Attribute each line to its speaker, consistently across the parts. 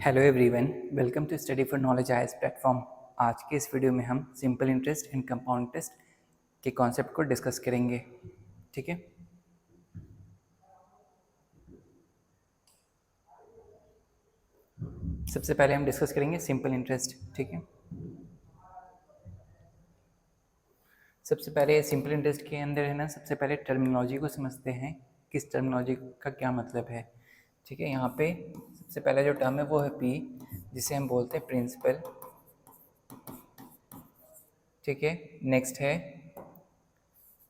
Speaker 1: Hello everyone, welcome to study for knowledge IAS platform. आज के इस वीडियो में हम simple interest and compound interest के कॉन्सेप्ट को डिस्कस करेंगे। ठीक है, सबसे पहले हम डिस्कस करेंगे सिंपल इंटरेस्ट। ठीक है, सबसे पहले सिंपल इंटरेस्ट के अंदर है ना, सबसे पहले टर्मिनोलॉजी को समझते हैं, किस टर्मिनोलॉजी का क्या मतलब है। ठीक है, यहाँ पे सबसे पहला जो टर्म है वो है पी, जिसे हम बोलते हैं प्रिंसिपल। ठीक है, नेक्स्ट है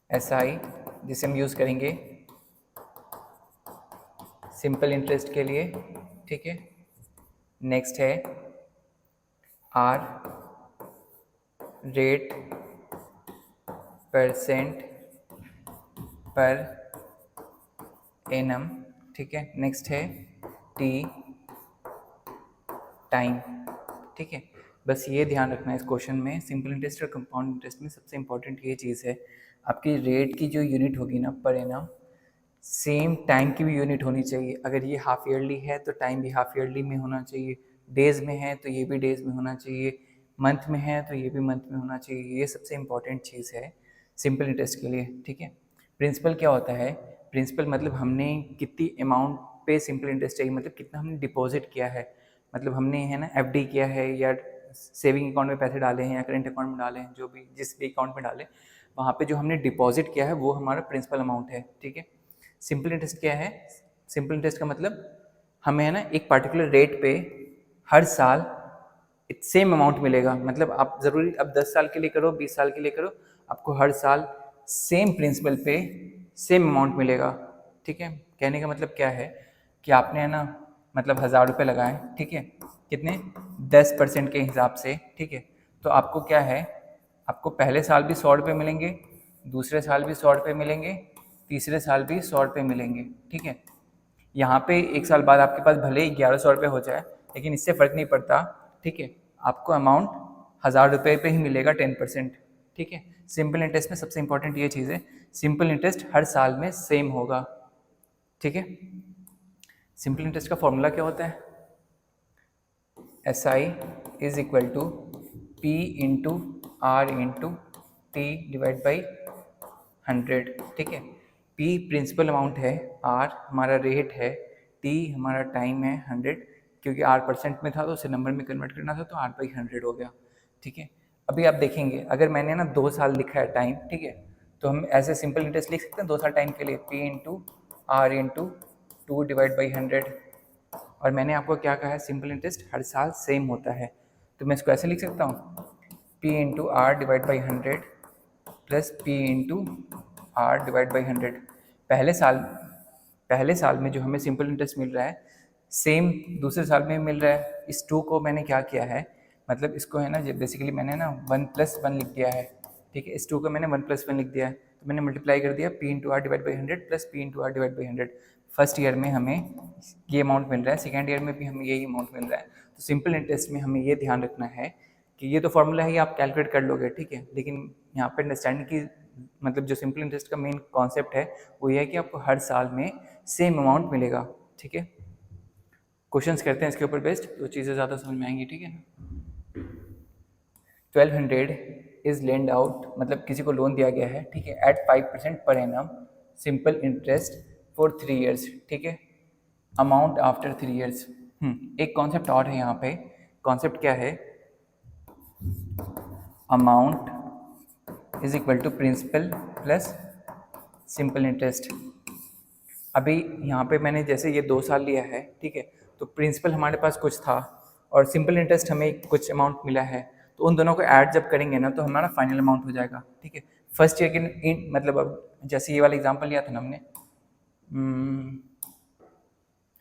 Speaker 1: एस आई, जिसे हम यूज़ करेंगे सिंपल इंटरेस्ट के लिए। ठीक है, नेक्स्ट है R, rate percent per annum. ठीक है, नेक्स्ट है टी, टाइम। ठीक है, बस ये ध्यान रखना है इस क्वेश्चन में, सिंपल इंटरेस्ट और कंपाउंड इंटरेस्ट में सबसे इंपॉर्टेंट ये चीज़ है, आपकी रेट की जो यूनिट होगी ना पर एनम, सेम टाइम की भी यूनिट होनी चाहिए। अगर ये हाफ ईयरली है तो टाइम भी हाफ ईयरली में होना चाहिए, डेज़ में है तो ये भी डेज़ में होना चाहिए, मंथ में है तो ये भी मंथ में होना चाहिए। ये सबसे इम्पॉर्टेंट चीज़ है सिंपल इंटरेस्ट के लिए। ठीक है, प्रिंसिपल क्या होता है? प्रिंसिपल मतलब हमने कितनी अमाउंट पे सिंपल इंटरेस्ट चाहिए, मतलब कितना हमने डिपॉजिट किया है, मतलब हमने है ना एफडी किया है या सेविंग अकाउंट में पैसे डाले हैं या करेंट अकाउंट में डाले हैं, जो भी जिस भी अकाउंट में डाले, वहाँ पे जो हमने डिपॉजिट किया है वो हमारा प्रिंसिपल अमाउंट है। ठीक है, सिंपल इंटरेस्ट क्या है? सिंपल इंटरेस्ट का मतलब हमें है ना एक पर्टिकुलर रेट पे हर साल सेम अमाउंट मिलेगा। मतलब आप ज़रूरी अब 10 साल के लिए करो, 20 साल के लिए करो, आपको हर साल सेम प्रिंसिपल पे सेम अमाउंट मिलेगा। ठीक है, कहने का मतलब क्या है कि आपने है ना मतलब 1000 रुपये लगाए, ठीक है, कितने 10% के हिसाब से। ठीक है, तो आपको क्या है, आपको पहले साल भी 100 रुपये मिलेंगे, दूसरे साल भी 100 रुपये मिलेंगे, तीसरे साल भी 100 रुपये मिलेंगे। ठीक है, यहाँ पे एक साल बाद आपके पास भले ही 1100 रुपये हो जाए, लेकिन इससे फ़र्क नहीं पड़ता। ठीक है, आपको अमाउंट 1000 रुपये पे ही मिलेगा 10%। ठीक है, सिंपल इंटरेस्ट में सबसे इंपॉर्टेंट ये चीज़ है, सिंपल इंटरेस्ट हर साल में सेम होगा। ठीक है, सिंपल इंटरेस्ट का फॉर्मूला क्या होता है? S I is equal to P into R into T divide by 100। ठीक है, P प्रिंसिपल अमाउंट है, R हमारा रेट है, T हमारा टाइम है 100, क्योंकि R परसेंट में था तो उसे नंबर में कन्वर्ट करना था तो R/100 हो गया। ठीक है, अभी आप देखेंगे अगर मैंने ना 2 साल लिखा है टाइम, ठीक है, तो हम ऐसे सिंपल इंटरेस्ट लिख सकते हैं 2 साल टाइम के लिए, P into R into 2 divide by 100। और मैंने आपको क्या कहा है, सिंपल इंटरेस्ट हर साल सेम होता है, तो मैं इसको ऐसे लिख सकता हूँ, P into R divide by 100 plus P into R divide by 100। पहले साल में जो हमें सिंपल इंटरेस्ट मिल रहा है सेम दूसरे साल में मिल रहा है। इस 2 को मैंने क्या किया है, मतलब इसको है ना बेसिकली मैंने ना 1+1 लिख दिया है। ठीक है, इस 2 को मैंने 1+1 लिख दिया है, तो मैंने मल्टीप्लाई कर दिया P into R divide by 100 plus P into R divide by 100। First year में हमें ये अमाउंट मिल रहा है, सेकेंड ईयर में भी हमें यही अमाउंट मिल रहा है। तो सिंपल इंटरेस्ट में हमें ये ध्यान रखना है कि ये तो फॉर्मूला है, ये आप कैलकुलेट कर लोगे, ठीक है, लेकिन यहाँ पे अंडरस्टैंडिंग की मतलब जो सिंपल इंटरेस्ट का मेन कॉन्सेप्ट है वो ये है कि आपको हर साल में सेम अमाउंट मिलेगा। ठीक है, क्वेश्चंस करते हैं इसके ऊपर बेस्ड, तो चीज़ें ज़्यादा समझ में आएंगी। ठीक है, 1200 इज लेंड आउट, मतलब किसी को लोन दिया गया है, ठीक है, एट 5% पर annum simple interest for 3 years. ठीक है, अमाउंट आफ्टर 3 ईयर्स। एक कॉन्सेप्ट और है यहाँ पे, कॉन्सेप्ट क्या है, amount is equal to principal plus simple interest. अभी यहाँ पे मैंने जैसे ये 2 साल लिया है, ठीक है, तो प्रिंसिपल हमारे पास कुछ था और सिंपल इंटरेस्ट हमें कुछ अमाउंट मिला है, तो उन दोनों को ऐड जब करेंगे ना तो हमारा फाइनल अमाउंट हो जाएगा। ठीक है, फर्स्ट ईयर के मतलब अब जैसे ये वाला एग्जांपल लिया था ना हमने,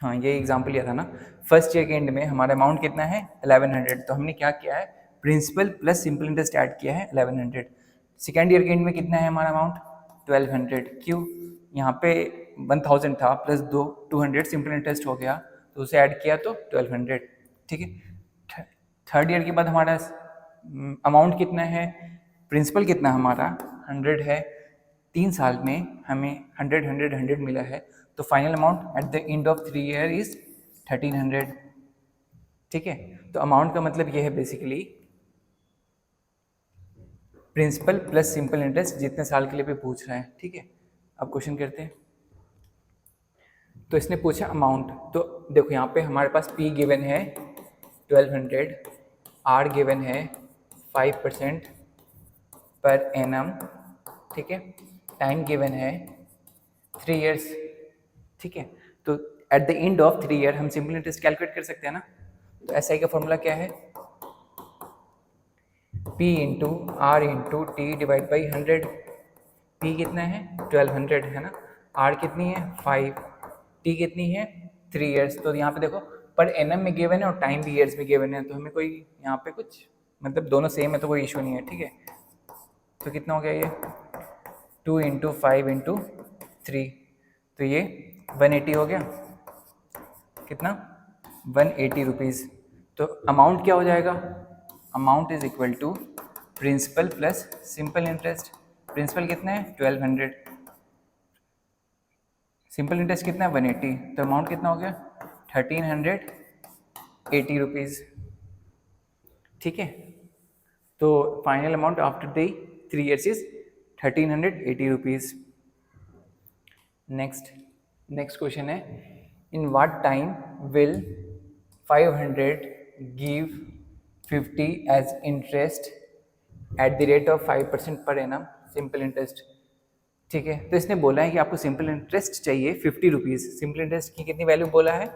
Speaker 1: हाँ ये एग्जांपल लिया था ना, फर्स्ट ईयर के एंड में हमारा अमाउंट कितना है 1100, तो हमने क्या किया है, principal plus simple interest add किया है 1100। सेकेंड ईयर के एंड में कितना है हमारा अमाउंट 1200, क्यों, यहाँ पे 1000 था प्लस 200 सिंपल इंटरेस्ट हो गया तो उसे ऐड किया तो 1200। ठीक है, थर्ड ईयर के बाद हमारा अमाउंट कितना है, प्रिंसिपल कितना हमारा 100 है, 3 साल में हमें 100 100 100 मिला है, तो final amount at the end of 3 year is 1300। ठीक है। तो अमाउंट का मतलब ये है basically principal plus simple interest जितने साल के लिए भी पूछ रहा है। ठीक है, अब क्वेश्चन करते हैं। तो इसने पूछा अमाउंट, तो देखो यहाँ पे हमारे पास P गिवन है 1200, R गिवन है 5% पर एनम, ठीक है, टाइम गिवन है 3 इयर्स। ठीक है, तो eight the end of 3 year हम सिंपल इंटरेस्ट कैलकुलेट कर सकते हैं ना। तो एसआई का फॉर्मूला क्या है, P into R into T divide by 100। P कितना है 1200 है ना, R कितनी है 5, T कितनी है 3 इयर्स। तो यहाँ पे देखो पर एनम में गिवन है और टाइम भी ईयर्स में गिवन है, तो हमें कोई यहाँ पे कुछ मतलब दोनों सेम है तो कोई इशू नहीं है। ठीक है, तो कितना हो गया ये 2 इंटू 5 इंटू 3, तो ये 180 हो गया। कितना 180 रुपीज़। तो अमाउंट क्या हो जाएगा, amount is equal to principal plus simple interest. Principal कितना है 1200, सिंपल इंटरेस्ट कितना है 180, तो अमाउंट कितना हो गया 1380 रुपीज़। ठीक है, तो final amount after the 3 years is 1380 rupees. Next question है, in what time will 500 give 50 as interest at the rate of 5% पर एनम सिंपल इंटरेस्ट। ठीक है, तो इसने बोला है कि आपको सिंपल इंटरेस्ट चाहिए 50 रुपीज़। सिंपल इंटरेस्ट की कितनी वैल्यू बोला है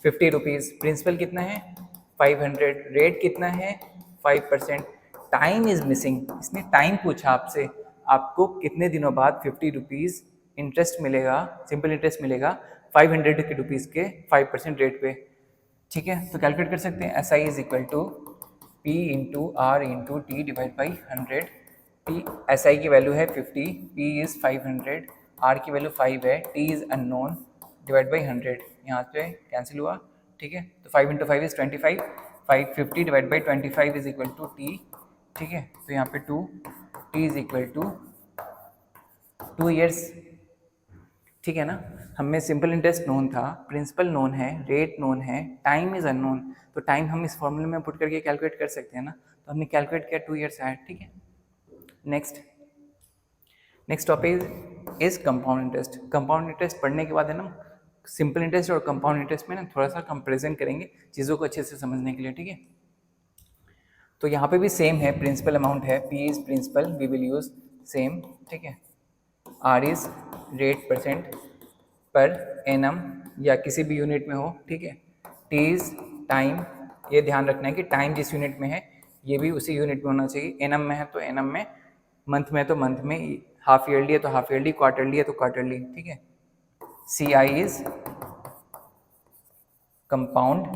Speaker 1: 50 रुपीज़। प्रिंसिपल कितना है 500, रेट कितना है 5%, टाइम इज मिसिंग। इसने टाइम पूछा आपसे, आपको कितने दिनों बाद 50 रुपीज़ इंटरेस्ट मिलेगा, सिंपल इंटरेस्ट मिलेगा 500 के रुपीज़ के 5% रेट पे। ठीक है, तो कैलकुलेट कर सकते हैं, S I is equal to P into R into T divide by 100। P S I की वैल्यू है 50, पी इज़ 500, आर की वैल्यू 5 है, T is unknown, divide by 100, यहाँ पे कैंसिल हुआ। ठीक है, तो 5 into 5 is 25, 550 divide by 25 is equal to T. ठीक है, तो यहाँ पे 2, T is equal to 2 years. ठीक है ना, हमें सिंपल इंटरेस्ट नोन था, प्रिंसिपल नोन है, रेट नोन है, टाइम इज अननोन, तो टाइम हम इस फॉर्मूले में पुट करके कैलकुलेट कर सकते हैं ना, तो हमने कैलकुलेट किया 2 ईयर्स आया। ठीक है, next topic is compound interest. Compound interest पढ़ने के बाद है ना, सिंपल इंटरेस्ट और कंपाउंड इंटरेस्ट में ना थोड़ा सा कंपेरिजन करेंगे चीज़ों को अच्छे से समझने के लिए। ठीक है, तो यहाँ पे भी सेम है, प्रिंसिपल अमाउंट है, P is principal, we will use same. ठीक है, R is rate percent per annum या किसी भी यूनिट में हो। ठीक है, टी इज टाइम, ये ध्यान रखना है कि टाइम जिस यूनिट में है ये भी उसी यूनिट में होना चाहिए। एनम में है तो एनम में, मंथ में है तो मंथ में, हाफ ईयरली है तो हाफ ईयरली, क्वार्टरली है तो क्वार्टरली। ठीक है, सी आई इज कंपाउंड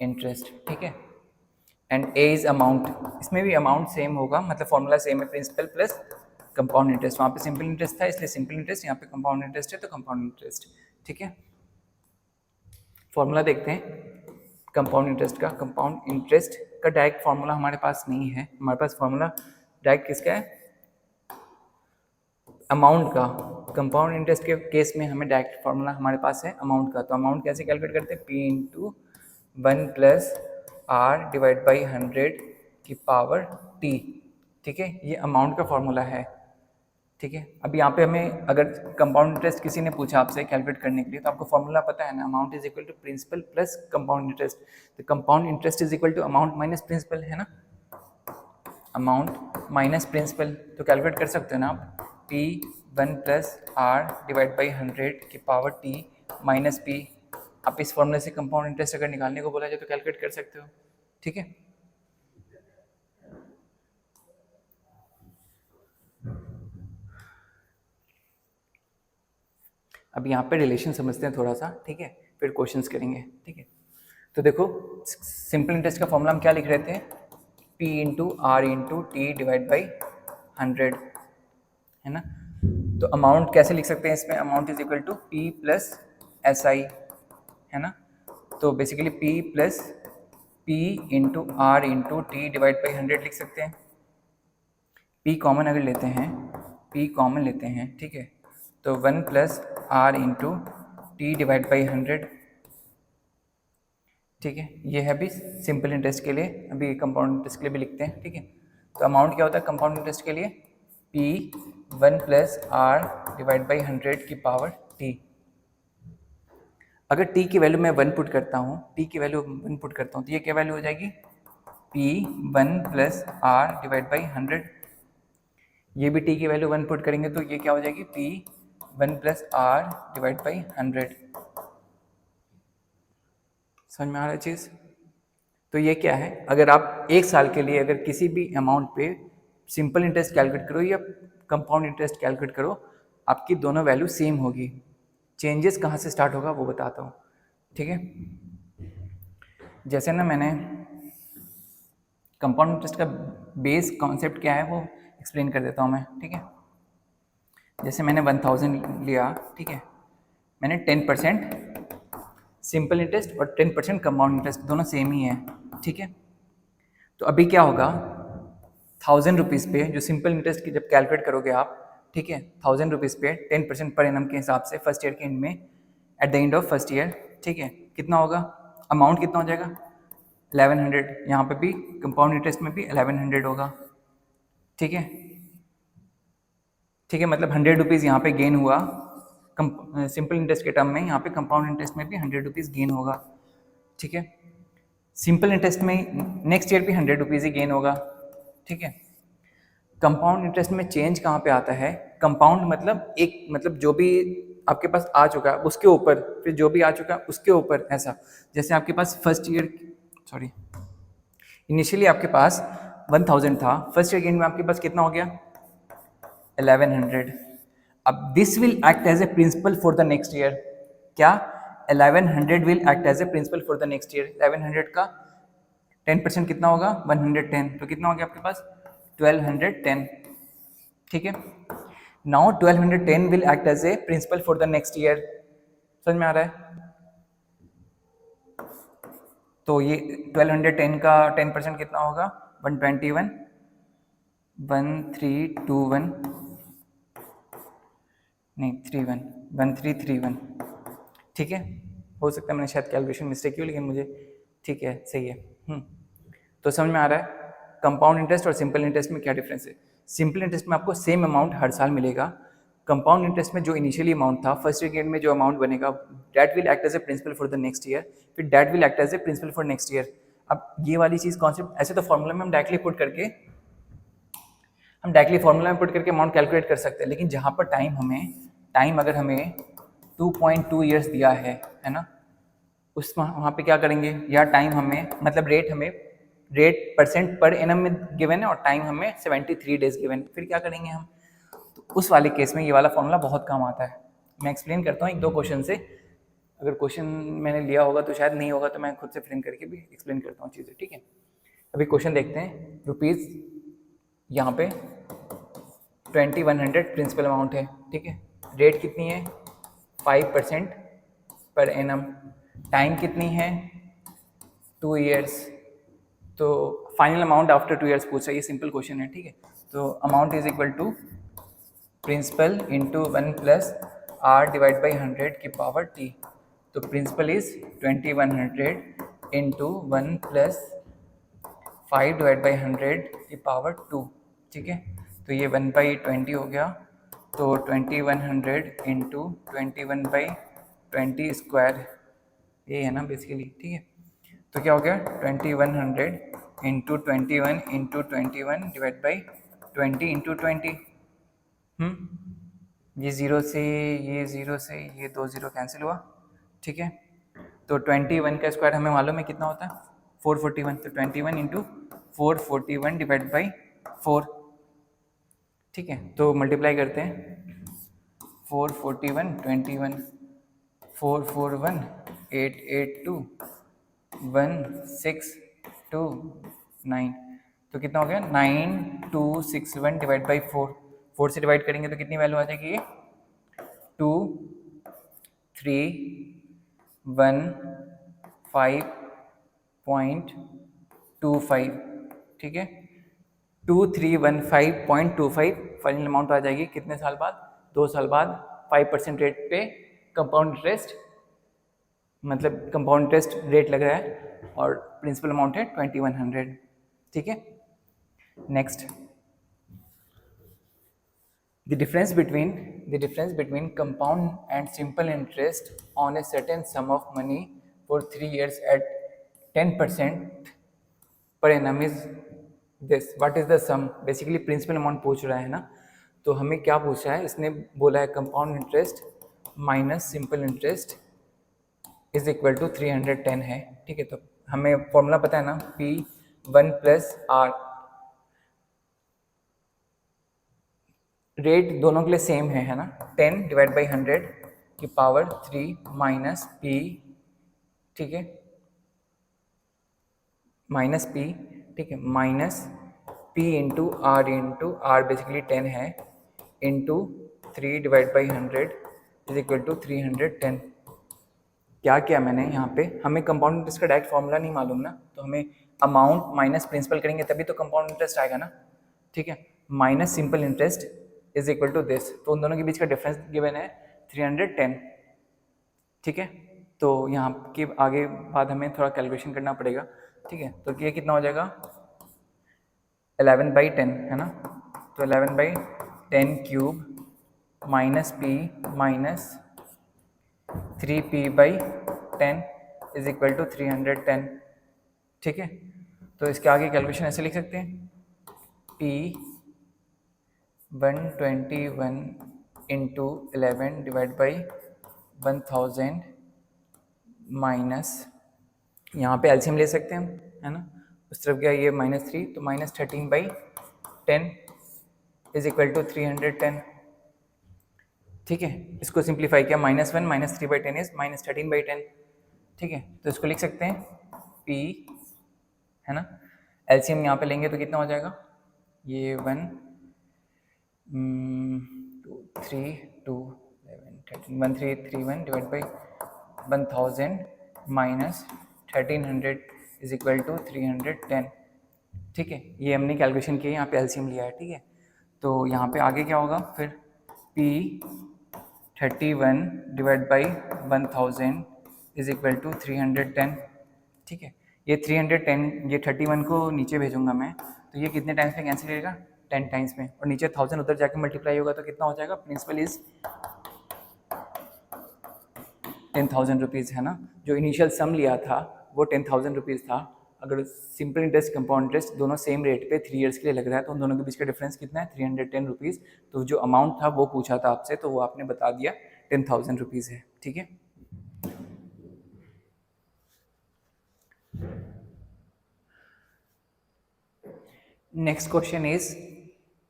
Speaker 1: इंटरेस्ट। ठीक है, एंड ए इज अमाउंट, इसमें भी अमाउंट सेम होगा, मतलब फॉर्मूला सेम है, प्रिंसिपल प्लस कंपाउंड इंटरेस्ट। वहाँ पे सिंपल इंटरेस्ट था इसलिए सिंपल इंटरेस्ट, यहाँ पे कंपाउंड इंटरेस्ट है तो कंपाउंड इंटरेस्ट। ठीक है, फॉर्मूला देखते हैं कंपाउंड इंटरेस्ट का। कंपाउंड इंटरेस्ट का डायरेक्ट फॉर्मूला हमारे पास नहीं है, हमारे पास फॉर्मूला डायरेक्ट किसका है, अमाउंट का। कंपाउंड इंटरेस्ट के केस में हमें डायरेक्ट फॉर्मूला हमारे पास है अमाउंट का। तो अमाउंट कैसे कैलकुलेट करते हैं, P into 1 plus R divide by 100 की पावर टी। ठीक है, ये अमाउंट का फॉर्मूला है। ठीक है, अब यहाँ पे हमें अगर कंपाउंड इंटरेस्ट किसी ने पूछा आपसे कैलकुलेट करने के लिए, तो आपको फॉर्मूला पता है ना, amount is equal to principal plus compound interest. तो compound interest is equal to amount minus principal है ना, अमाउंट माइनस प्रिंसिपल। तो कैलकुलेट कर सकते हो ना आप, P 1 plus R divide by 100 की पावर टी माइनस पी। आप इस फॉर्मूले से कंपाउंड इंटरेस्ट अगर निकालने को बोला जाए तो कैलकुलेट कर सकते हो। ठीक है, अब यहाँ पे रिलेशन समझते हैं थोड़ा सा। ठीक है, फिर क्वेश्चंस करेंगे। ठीक है, तो देखो सिंपल इंटरेस्ट का फॉर्मूला हम क्या लिख रहे थे, P into R into T divide by 100 है ना। तो अमाउंट कैसे लिख सकते हैं इसमें, amount is equal to P plus S I है ना। तो basically P plus P into R into T divide by 100 लिख सकते हैं। P कॉमन अगर लेते हैं, P कॉमन लेते हैं, ठीक है, तो 1 plus R into T divide by 100। ठीक है, ये है अभी सिंपल इंटरेस्ट के लिए, अभी कंपाउंड इंटरेस्ट के लिए भी लिखते हैं। ठीक है, तो अमाउंट क्या होता है कंपाउंड इंटरेस्ट के लिए, P1 plus R divide by 100 की पावर T। अगर T की वैल्यू मैं 1 पुट करता हूँ, T की वैल्यू 1 पुट करता हूँ तो ये क्या वैल्यू हो जाएगी, P1 plus R divide by 100। ये भी T की वैल्यू 1 पुट करेंगे तो ये क्या हो जाएगी, P1 plus R divide by 100। समझ में आ रहा है चीज़? तो ये क्या है, अगर आप एक साल के लिए अगर किसी भी अमाउंट पे सिंपल इंटरेस्ट कैलकुलेट करो या कंपाउंड इंटरेस्ट कैलकुलेट करो, आपकी दोनों वैल्यू सेम होगी। चेंजेस कहाँ से स्टार्ट होगा वो बताता हूँ। ठीक है, जैसे ना मैंने कंपाउंड इंटरेस्ट का बेस कॉन्सेप्ट क्या है वो एक्सप्लेन कर देता हूँ मैं। ठीक है, जैसे मैंने 1000 लिया, ठीक है, मैंने 10% सिंपल इंटरेस्ट और 10% कंपाउंड इंटरेस्ट दोनों सेम ही है। ठीक है, तो अभी क्या होगा, 1000 रुपीज़ पे जो सिंपल इंटरेस्ट की जब कैलकुलेट करोगे आप, ठीक है, 1000 रुपीज़ पे 10% पर एनम के हिसाब से फर्स्ट ईयर के एंड में, eight the end of first year, ठीक है, कितना होगा, अमाउंट कितना हो जाएगा 1100। यहाँ पे भी कंपाउंड इंटरेस्ट में भी 1100 होगा। ठीक है, ठीक है, मतलब 100 रुपीज़ यहाँ पे गेन हुआ सिंपल इंटरेस्ट के टर्म में, यहाँ पे कंपाउंड इंटरेस्ट में भी 100 रुपीज़ गेन होगा। ठीक है, सिंपल इंटरेस्ट में नेक्स्ट ईयर भी 100 रुपीज़ ही गेन होगा। ठीक है, कंपाउंड इंटरेस्ट में चेंज कहाँ पे आता है, कंपाउंड मतलब जो भी आपके पास आ चुका है उसके ऊपर, फिर जो भी आ चुका है उसके ऊपर, ऐसा। जैसे आपके पास इनिशियली आपके पास 1000 था, फर्स्ट ईयर गेन में आपके पास कितना हो गया 1100। अब this will act as a principal for the next year. क्या 1100 will act as a principal for the next year. 1100 का 10% कितना होगा 110, तो कितना हो गया आपके पास 1210। ठीक है, now 1210 will act as a principal for the next year. समझ में आ रहा है? तो ये 1210 का 10% कितना होगा 121, 1321 नहीं 31, 1331। ठीक है, हो सकता है मैंने शायद कैलकुलेशन मिस्टेक की हो, लेकिन मुझे ठीक है सही है। तो समझ में आ रहा है कंपाउंड इंटरेस्ट और सिंपल इंटरेस्ट में क्या डिफरेंस है। सिंपल इंटरेस्ट में आपको सेम अमाउंट हर साल मिलेगा, कंपाउंड इंटरेस्ट में जो इनिशियली अमाउंट था फर्स्ट ईयर में जो अमाउंट बनेगा that will act as a principal for the next year, फिर that will act as a principal for next year. अब ये वाली चीज़ कॉन्सेप्ट ऐसे तो फॉर्मूला में हम डायरेक्टली फॉर्मूला में पुट करके अमाउंट कैलकुलेट कर सकते हैं, लेकिन जहाँ पर टाइम अगर हमें 2.2 ईयर्स दिया है ना, उस वहाँ पे क्या करेंगे, या टाइम हमें मतलब रेट परसेंट पर एनम में गिवन है और टाइम हमें 73 डेज गिवन है, फिर क्या करेंगे हम, तो उस वाले केस में ये वाला फॉर्मूला बहुत काम आता है। मैं एक्सप्लेन करता हूँ एक दो क्वेश्चन से, अगर क्वेश्चन मैंने लिया होगा तो शायद नहीं होगा, तो मैं खुद से फ्रेम करके भी एक्सप्लेन करता हूँ चीज़ें। ठीक है, अभी क्वेश्चन देखते हैं। रुपीज़ यहाँ पे 2100 प्रिंसिपल अमाउंट है। ठीक है, रेट कितनी है 5% पर एनम, टाइम कितनी है 2 ईयर्स, तो फाइनल अमाउंट आफ्टर 2 ईयर्स पूछा, ये सिंपल क्वेश्चन है। ठीक है, तो amount is equal to principal into 1 plus R divide by 100 की पावर टी। तो principal is 2100 into 1 plus 5 divide by 100 की पावर 2। ठीक है, तो ये 1/20 हो गया, तो 2100 इंटू 21/20 स्क्वायर, ये है ना बेसिकली। ठीक है, तो क्या हो गया 2100 into 21 into 21 divide by 20 into 20। ये ज़ीरो से ये 2 ज़ीरो कैंसिल हुआ। ठीक है, तो 21 का स्क्वायर हमें मालूम है कितना होता है 441, तो 21 इंटू 441 डिवाइड बाई 4। ठीक है, तो मल्टीप्लाई करते हैं 441 21 441 882 1629, तो कितना हो गया 9261 डिवाइड बाई 4 से डिवाइड करेंगे तो कितनी वैल्यू आ जाएगी, ये 2315.25। ठीक है, 2315.25 फाइनल अमाउंट आ जाएगी कितने साल बाद, 2 साल बाद। 5% रेट पे कंपाउंड इंटरेस्ट, मतलब कंपाउंड इंटरेस्ट रेट लग रहा है और प्रिंसिपल अमाउंट है 2100। ठीक है, next, the difference between compound and simple interest on a certain sum of money for 3 years at 10% per annum is this. What is the sum? Basically principal amount पूछ रहा है ना, तो हमें क्या पूछा है, इसने बोला है compound interest minus simple interest is equal to 310 है। ठीक है, तो हमें फॉर्मूला पता है ना, P1 प्लस आर। रेट दोनों के लिए सेम है ना, 10 डिवाइड बाई 100 की पावर 3 माइनस पी। ठीक है, माइनस पी, ठीक है, minus P into R basically 10 है, into 3 divide by 100 is equal to 310। क्या किया मैंने यहाँ पे, हमें कंपाउंड इंटरेस्ट का डायरेक्ट फॉर्मूला नहीं मालूम ना, तो हमें अमाउंट माइनस प्रिंसिपल करेंगे तभी तो कंपाउंड इंटरेस्ट आएगा ना। ठीक है, minus simple interest is equal to this, तो उन दोनों के बीच का डिफरेंस गिवन है 310। ठीक है, तो यहाँ के आगे बाद हमें थोड़ा कैलकुलेशन करना पड़ेगा। ठीक है, तो ये कितना हो जाएगा, 11/10 है ना, तो 11/10 cube minus P minus 3p/10 is equal to 310। ठीक है, तो इसके आगे कैलकुलेशन ऐसे लिख सकते हैं, P 121 into 11 divide by 1000 minus, यहाँ पे एलसीएम ले सकते हैं हम, है ना, उस तरफ गया ये -3, तो -13/10 इज इक्वल टू 310। ठीक है, इसको सिंप्लीफाई किया, -1 -3/10 इज -13/10। ठीक है, तो इसको लिख सकते हैं P, है ना, एलसीएम यहाँ पे लेंगे तो कितना हो जाएगा, ये 1 2 3 2 11 13 1331 divide by 1000 minus 1300 is equal to 310। ठीक है, ये हमने कैलकुलेशन किया, यहाँ पे एलसीएम लिया है। ठीक है, तो यहाँ पे आगे क्या होगा फिर, P 31 divide by 1000 is equal to 310। ठीक है, ये 310, ये 31 को नीचे भेजूंगा मैं, तो ये कितने टाइम्स में कैंसिल करेगा, 10 टाइम्स में, और नीचे 1000 उधर जाके मल्टीप्लाई होगा तो कितना हो जाएगा, प्रिंसिपल इज 10,000 रुपीज़, है ना। जो इनिशियल सम लिया था वो 10,000 रुपीज़ था। अगर सिंपल इंटरेस्ट कंपाउंड इंटरेस्ट दोनों सेम रेट पे 3 इयर्स के लिए लग रहा है तो उन दोनों के बीच का डिफरेंस कितना है, 310 रुपीज़। तो जो अमाउंट था वो पूछा था आपसे, तो वो आपने बता दिया 10,000 रुपीज़ है। ठीक है, next question is,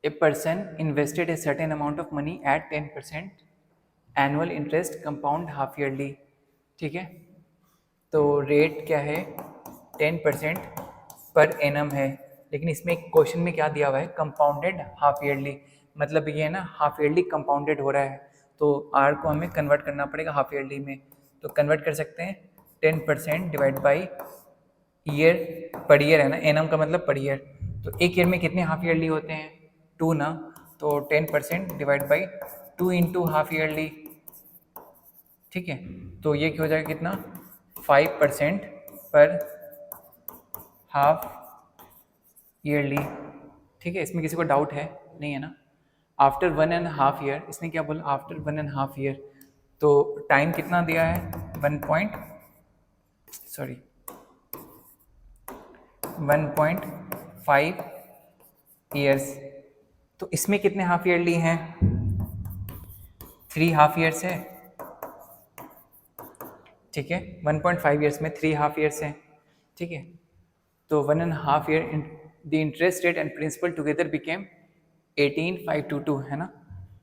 Speaker 1: a person invested a certain amount of money at 10% annual interest compound half yearly. ठीक है, तो रेट क्या है, 10% पर एनम है, लेकिन इसमें एक क्वेश्चन में क्या दिया हुआ है, कंपाउंडेड हाफ ईयरली, मतलब ये है ना हाफ ईयरली कंपाउंडेड हो रहा है, तो आर को हमें कन्वर्ट करना पड़ेगा हाफ ईयरली में। तो कन्वर्ट कर सकते हैं, 10% divide by year, per year है ना, एनम का मतलब पर ईयर, तो एक ईयर में कितने हाफ ईयरली होते हैं, 2 ना, तो 10% divide by 2 into half yearly. ठीक है, तो ये क्या हो जाएगा, कितना, 5% पर हाफ ईयरली। ठीक है, इसमें किसी को डाउट है, नहीं है ना। आफ्टर 1.5 ईयर, इसने क्या बोला, आफ्टर 1.5 ईयर, तो टाइम कितना दिया है, 1.5 ईयर्स। तो इसमें कितने हाफ ईयरली हैं, 3 हाफ ईयर्स है। ठीक है, 1.5 ईयर्स में 3 हाफ ईयर्स हैं। ठीक है, तो 1.5 year, the interest rate and principal together became 18,522, है ना,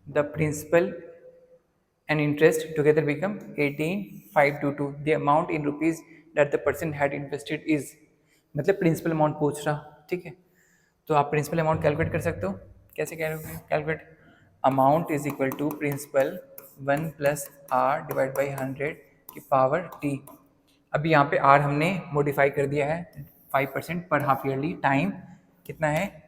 Speaker 1: the principal and interest together become 18,522, the amount in rupees that the person had invested is, मतलब प्रिंसिपल अमाउंट पूछ रहा। ठीक है, तो आप प्रिंसिपल अमाउंट कैलकुलेट कर सकते हो, कैसे calculate, amount is equal to principal 1 plus R divide by 100 की पावर टी। अभी यहाँ पे आर हमने मॉडिफाई कर दिया है 5% पर हाफ ईयरली, टाइम कितना है,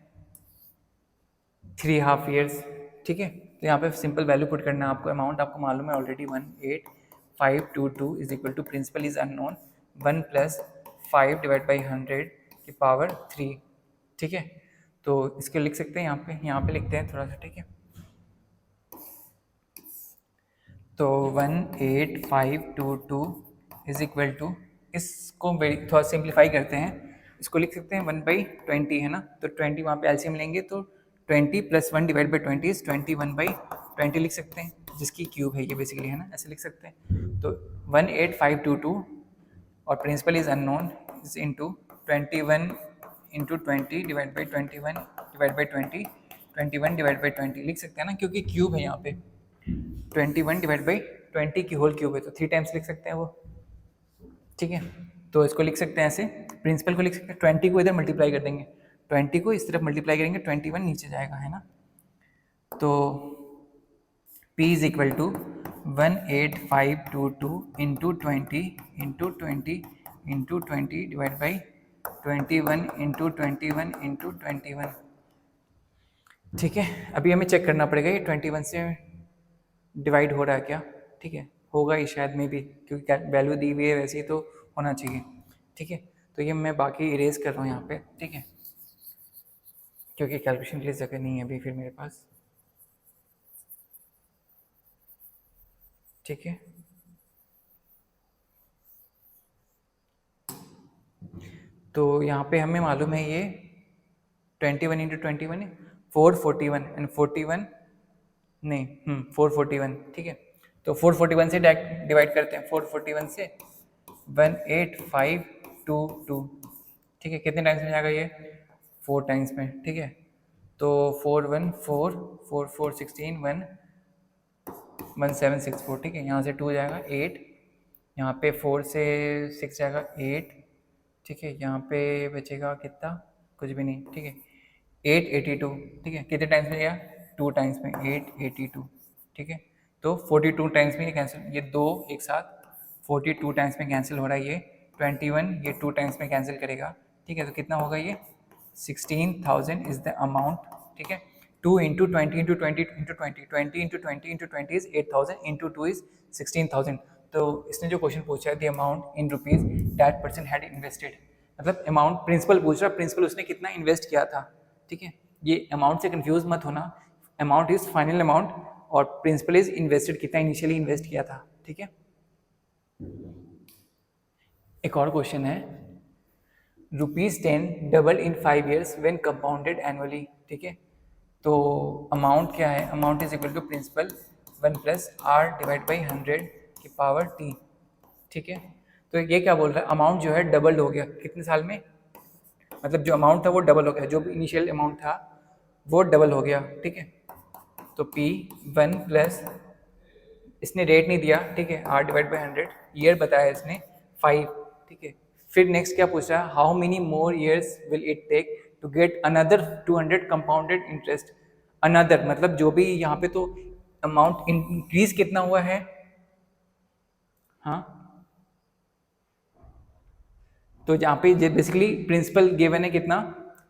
Speaker 1: 3 हाफ ईयर्स। ठीक है, तो यहाँ पे सिंपल वैल्यू पुट करना है आपको, अमाउंट आपको मालूम है already, 18,522 is equal to principal is unknown, 1 plus 5 divide by 100 की पावर 3, ठीक है। तो इसको लिख सकते हैं यहाँ पे लिखते हैं थोड़ा सा, ठीक है। तो 18522 इज इक्वल टू, इसको थोड़ा सिंप्लीफाई करते हैं, इसको लिख सकते हैं 1/20 है ना, तो 20 वहाँ पे एलसीएम लेंगे तो 20 + 1 डिवाइड बाई 20 इज 21/20 लिख सकते हैं, जिसकी क्यूब है ये बेसिकली, है ना, ऐसे लिख सकते हैं। तो 18522 और principal is unknown is into 21 into 20 divide by 21 divide by 20 21 divide by 20 लिख सकते हैं ना, क्योंकि क्यूब है यहाँ पे 21 डिवाइड बाई 20 की होल क्यूब है, तो 3 टाइम्स लिख सकते हैं वो, ठीक है। तो इसको लिख सकते हैं ऐसे, प्रिंसिपल को लिख सकते हैं, 20 को इधर मल्टीप्लाई कर देंगे, 20 को इस तरफ मल्टीप्लाई करेंगे, 21 नीचे जाएगा, है ना। तो P is equal to 18522 into 20 into 20 into 20 divide by 21 into 21 into 21, ठीक है। अभी हमें चेक करना पड़ेगा ये 21 से डिवाइड हो रहा है क्या, ठीक है, होगा ही शायद में भी, क्योंकि वैल्यू दी हुई है वैसे ही तो होना चाहिए, ठीक है। तो ये मैं बाकी इरेज कर रहा हूँ यहाँ पे, ठीक है, क्योंकि कैलकुलेशन के लिए जगह नहीं है अभी फिर मेरे पास, ठीक है। तो यहाँ पे हमें मालूम है ये 21 इंटू 21 है 441 एंड 41 नहीं 441, ठीक है। तो 441 से डिवाइड करते हैं, 441 से 18522, ठीक है। कितने टाइम्स में जाएगा ये, 4 टाइम्स में, ठीक है। तो 4 1 4 4 4 16 1 1764, ठीक है। यहाँ से 2 जाएगा 8, यहाँ पे 4 से 6 जाएगा 8, ठीक है। यहाँ पे बचेगा कितना, कुछ भी नहीं, ठीक है। 882, ठीक है। कितने टाइम्स में गया, 2 टाइम्स में 882, ठीक है। तो 42 टाइम्स में ये कैंसिल, ये 2 एक साथ 42 टाइम्स में कैंसिल हो रहा है, ये 21 ये 2 टाइम्स में कैंसिल करेगा, ठीक है। तो कितना होगा ये 16,000 इज द अमाउंट, ठीक है। 2 into 20 into 20 into 20 20 into 20 into 20 is 8,000 into 2 is 16,000। तो इसने जो क्वेश्चन पूछा है the amount in rupees that person had invested, मतलब अमाउंट प्रिंसिपल पूछ रहा है, प्रिंसिपल उसने कितना इन्वेस्ट किया था, ठीक है। ये अमाउंट से कंफ्यूज मत होना, अमाउंट इज फाइनल अमाउंट और प्रिंसिपल इज इन्वेस्टेड, कितना इनिशियली इन्वेस्ट किया था, ठीक है। एक और क्वेश्चन है, ₹10 double in 5 years when compounded annually, ठीक है। तो अमाउंट क्या है, amount is equal to principal 1 + R divide by 100 की पावर t, ठीक है। तो ये क्या बोल रहा है, अमाउंट जो है डबल हो गया कितने साल में, मतलब जो अमाउंट था वो डबल हो गया, जो भी इनिशियल अमाउंट था वो डबल हो गया, ठीक है। तो P 1 + इसने रेट नहीं दिया, ठीक है, R डिवाइड बाई 100, ईयर बताया इसने 5, ठीक है। फिर नेक्स्ट क्या पूछ रहा है, how many more years will it take to get another 200 compounded interest, another मतलब जो भी यहाँ पे तो अमाउंट इंक्रीज कितना हुआ है, हाँ। तो यहाँ पे बेसिकली प्रिंसिपल गिवन है कितना,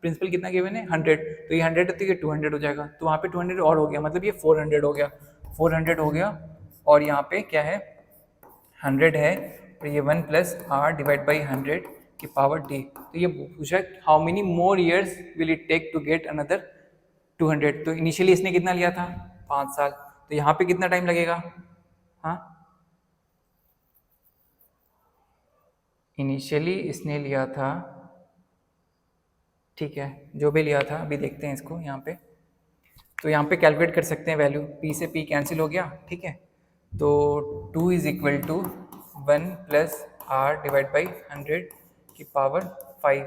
Speaker 1: प्रिंसिपल कितना गिवन है 100, तो ये 100 है तो ये 200 हो जाएगा, तो वहाँ पे 200 और हो गया, मतलब ये 400 हो गया, 400 हो गया। और यहाँ पे क्या है 100 है, और ये 1 + R डिवाइड बाई 100 की पावर t। तो ये पूछा how many more years will it take to get another 200, तो इनिशियली इसने कितना लिया था 5 साल, तो यहाँ पे कितना टाइम लगेगा, हाँ। इनिशियली इसने लिया था, ठीक है, जो भी लिया था, अभी देखते हैं इसको यहाँ पे। तो यहाँ पे कैलकुलेट कर सकते हैं वैल्यू, P से P कैंसिल हो गया, ठीक है। तो 2 is equal to 1 + R divide by 100 की power 5,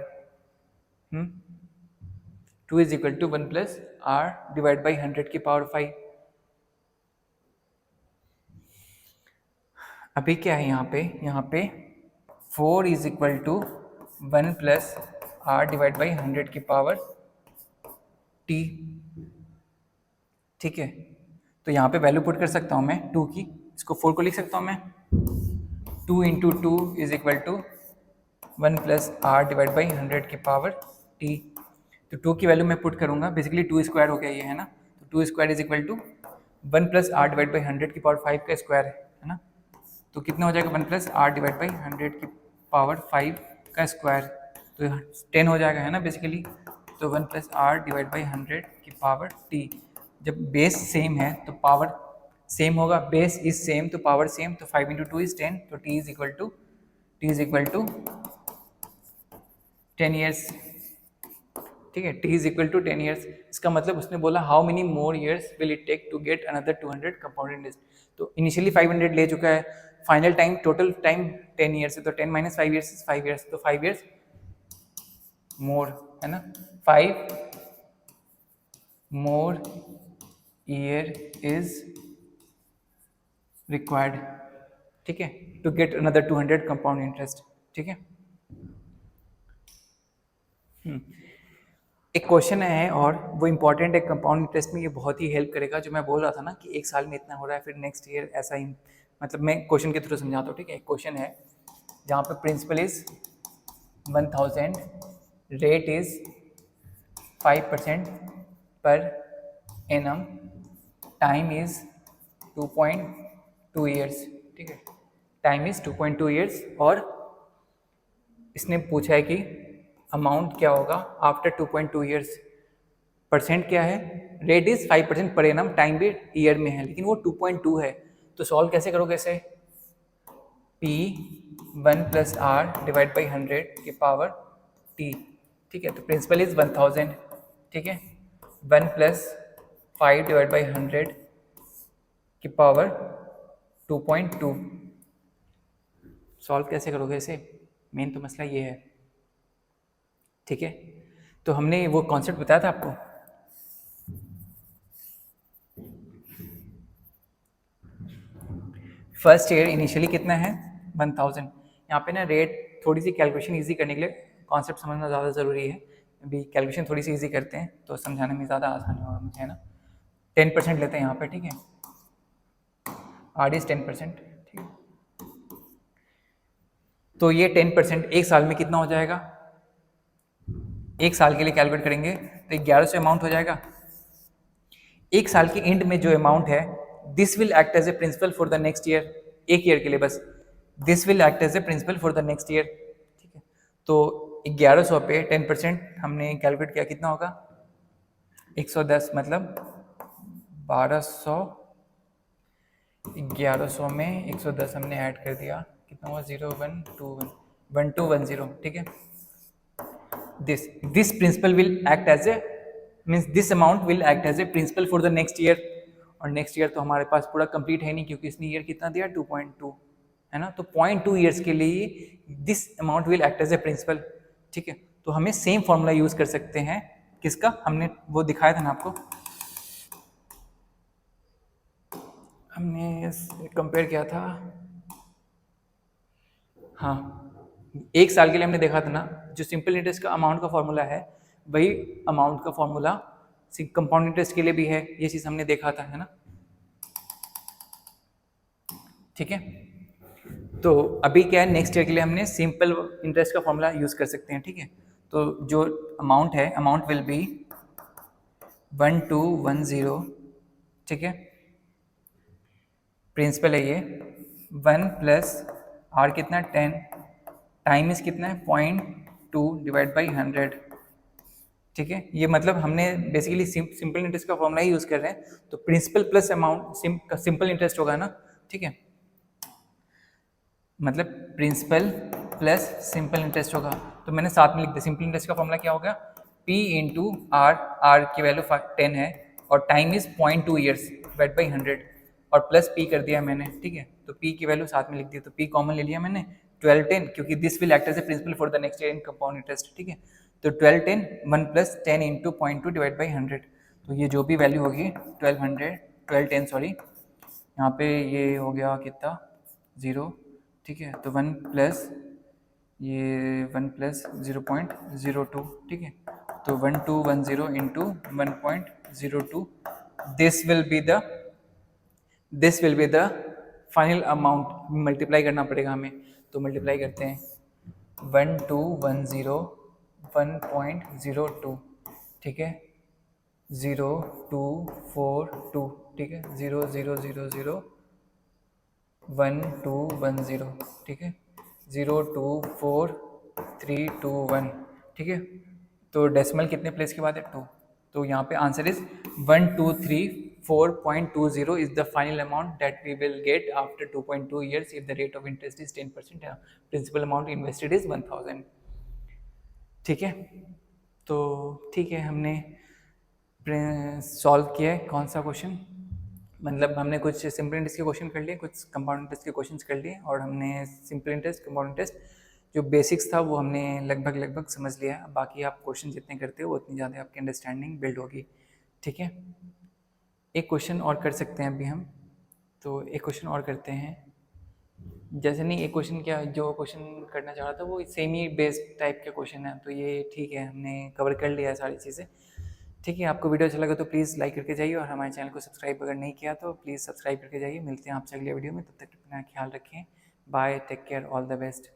Speaker 1: 2 is equal to 1 + R divide by 100 की पावर 5। अभी क्या है यहाँ पे 4 is equal to 1 + R divide by 100 की पावर t, ठीक है। तो यहाँ पे वैल्यू पुट कर सकता हूँ मैं 2 की, इसको 4 को लिख सकता हूँ मैं 2 into 2 is equal to 1 + R divide by 100 की पावर t। तो 2 की वैल्यू मैं पुट करूँगा, बेसिकली 2 स्क्वायर हो गया ये, है ना। तो 2 square is equal to 1 + R divide by 100 की पावर 5 का स्क्वायर है ना। तो कितना हो जाएगा 1 + R डिवाइड बाई 100 की पावर 5 का स्क्वायर, तो 10 हो जाएगा है ना बेसिकली। तो 1 + r डिवाइड बाई 100 की पावर t। जब बेस सेम है तो पावर सेम होगा, बेस इज सेम तो पावर सेम, तो 5 × 2 इज 10, तो t is equal to 10 years. ठीक है, t is equal to 10 years. इसका मतलब उसने बोला how many more years will it take to get another 200 compound interest. तो इनिशियली 500 ले चुका है, final time total time 10 years है, तो 10 - 5 ईयर्स 5 ईयर्स, तो 5 ईयर्स मोर है ना, 5 मोर ईयर इज रिक्वायर्ड, ठीक है, to get another 200 compound interest. ठीक है, एक क्वेश्चन है और वो इम्पॉर्टेंट है कंपाउंड इंटरेस्ट में, ये बहुत ही हेल्प करेगा। जो मैं बोल रहा था ना कि एक साल में इतना हो रहा है फिर नेक्स्ट ईयर ऐसा ही, मतलब मैं क्वेश्चन के थ्रू समझाता हूँ। ठीक है, एक क्वेश्चन है जहाँ पे principal is 1000, rate is 5% per annum, time is 2.2 years. ठीक है, टाइम इज 2.2 ईयर्स, और इसने पूछा है कि अमाउंट क्या होगा आफ्टर 2.2 ईयर्स। परसेंट क्या है, rate is 5% per annum, time भी ईयर में है लेकिन वो 2.2 है, तो सॉल्व कैसे करोगे इसे, P 1 + r डिवाइड बाई 100 की पावर t। ठीक है, तो प्रिंसिपल इज 1000, ठीक है, 1 + 5 डिवाइड बाई 100 की पावर 2.2। सॉल्व कैसे करोगे इसे, मेन तो मसला ये है। ठीक है, तो हमने वो कॉन्सेप्ट बताया था आपको, फर्स्ट ईयर इनिशियली कितना है 1000। यहाँ पे ना रेट थोड़ी सी कैलकुलेशन इजी करने के लिए कॉन्सेप्ट समझना ज़्यादा ज़रूरी है। अभी कैलकुलेशन थोड़ी सी इजी करते हैं तो समझाने में ज़्यादा आसानी होगा मुझे, है ना। 10% लेते हैं यहाँ पे, ठीक है, आर इज 10%, ठीक है, तो ये 10% एक साल में कितना हो जाएगा, एक साल के लिए कैलकुलेट करेंगे तो 1100 अमाउंट हो जाएगा। एक साल के एंड में जो अमाउंट है, this will act as a principal for the next year, एक ईयर के लिए बस, this will act as a principal for the next year. ठीक है, तो 1100 पे 10% हमने कैलकुलेट किया, कितना होगा 110, मतलब 1200, 1100 में 110 हमने ऐड कर दिया, कितना हुआ 01210, ठीक है। This principal will act as a, means this amount will act as a principal for the next year, और नेक्स्ट ईयर तो हमारे पास पूरा कंप्लीट है नहीं क्योंकि इसने ईयर कितना दिया 2.2, है ना, तो 0.2 ईयर्स के लिए this amount will act as a principal. ठीक है, तो हमें सेम फॉर्मूला यूज कर सकते हैं, किसका, हमने वो दिखाया था ना आपको, हमने कंपेयर किया था, हाँ, एक साल के लिए हमने देखा था ना, जो सिंपल इंटरेस्ट का अमाउंट का फॉर्मूला है वही अमाउंट का फॉर्मूला कंपाउंड इंटरेस्ट के लिए भी है, ये चीज़ हमने देखा था, है ना। ठीक है, तो अभी क्या है, नेक्स्ट ईयर के लिए हमने सिंपल इंटरेस्ट का फॉर्मूला यूज कर सकते हैं। ठीक है, तो जो अमाउंट है, अमाउंट विल बी 1210, ठीक है, प्रिंसिपल है ये 1 + r कितना 10, टाइम इज कितना है 0.2 डिवाइड बाई 100। ठीक है, ये मतलब हमने बेसिकली सिंपल इंटरेस्ट का फॉर्मूला ही यूज कर रहे हैं, तो principal plus amount simple interest होगा ना। ठीक है, मतलब प्रिंसिपल प्लस सिंपल इंटरेस्ट होगा, तो मैंने साथ में लिख दिया, सिंपल इंटरेस्ट का फॉर्मूला क्या होगा, P × r, r की वैल्यू 10 है और time is 0.2 years divide by 100, और प्लस P कर दिया मैंने। ठीक है, तो P की वैल्यू साथ में लिख दी, तो P कॉमन ले लिया मैंने, 1210, क्योंकि this will act as a principal for the next year in compound interest. ठीक है, तो 1210, 1 + 10 × 0.2 डिवाइड बाई 100, तो ये जो भी वैल्यू होगी 1210 सॉरी, यहाँ पे ये हो गया कितना 0। ठीक है, तो 1 + ये 1 + 0.02, ठीक है, तो 1210 × 1.02, this will be the final amount, multiply करना पड़ेगा हमें, तो मल्टीप्लाई करते हैं 1210 1.02, ठीक है, 0242, ठीक है, 0000 1210, ठीक है, 0242 0.321, ठीक है। तो डेसिमल कितने प्लेस के बाद है? 2। तो यहाँ पे answer is 1234.20 is the final amount that we will get after 2.2 years if the rate of interest is 10%, principal amount invested is 1000, ठीक है। तो ठीक है, हमने सॉल्व किया है कौन सा क्वेश्चन, मतलब हमने कुछ सिंपल इंटरेस्ट के क्वेश्चन कर लिए, कुछ कंपाउंड इंटरेस्ट के क्वेश्चंस कर लिए, और हमने सिंपल इंटरेस्ट, कंपाउंड इंटरेस्ट जो बेसिक्स था वो हमने लगभग समझ लिया। बाकी आप क्वेश्चन जितने करते हो उतनी ज़्यादा आपकी अंडरस्टैंडिंग बिल्ड होगी, ठीक है। एक क्वेश्चन और कर सकते हैं अभी हम, तो एक क्वेश्चन और करते हैं। जैसे नहीं, एक क्वेश्चन क्या, जो क्वेश्चन करना चाह रहा था वो सेमी बेस्ड टाइप का क्वेश्चन है, तो ये ठीक है, हमने कवर कर लिया है सारी चीज़ें, ठीक है। आपको वीडियो अच्छा लगा तो प्लीज़ लाइक करके जाइए, और हमारे चैनल को सब्सक्राइब अगर नहीं किया तो प्लीज़ सब्सक्राइब करके जाइए। मिलते हैं आपसे अगले वीडियो में, तब तक अपना ख्याल रखें। Bye, take care, all the best.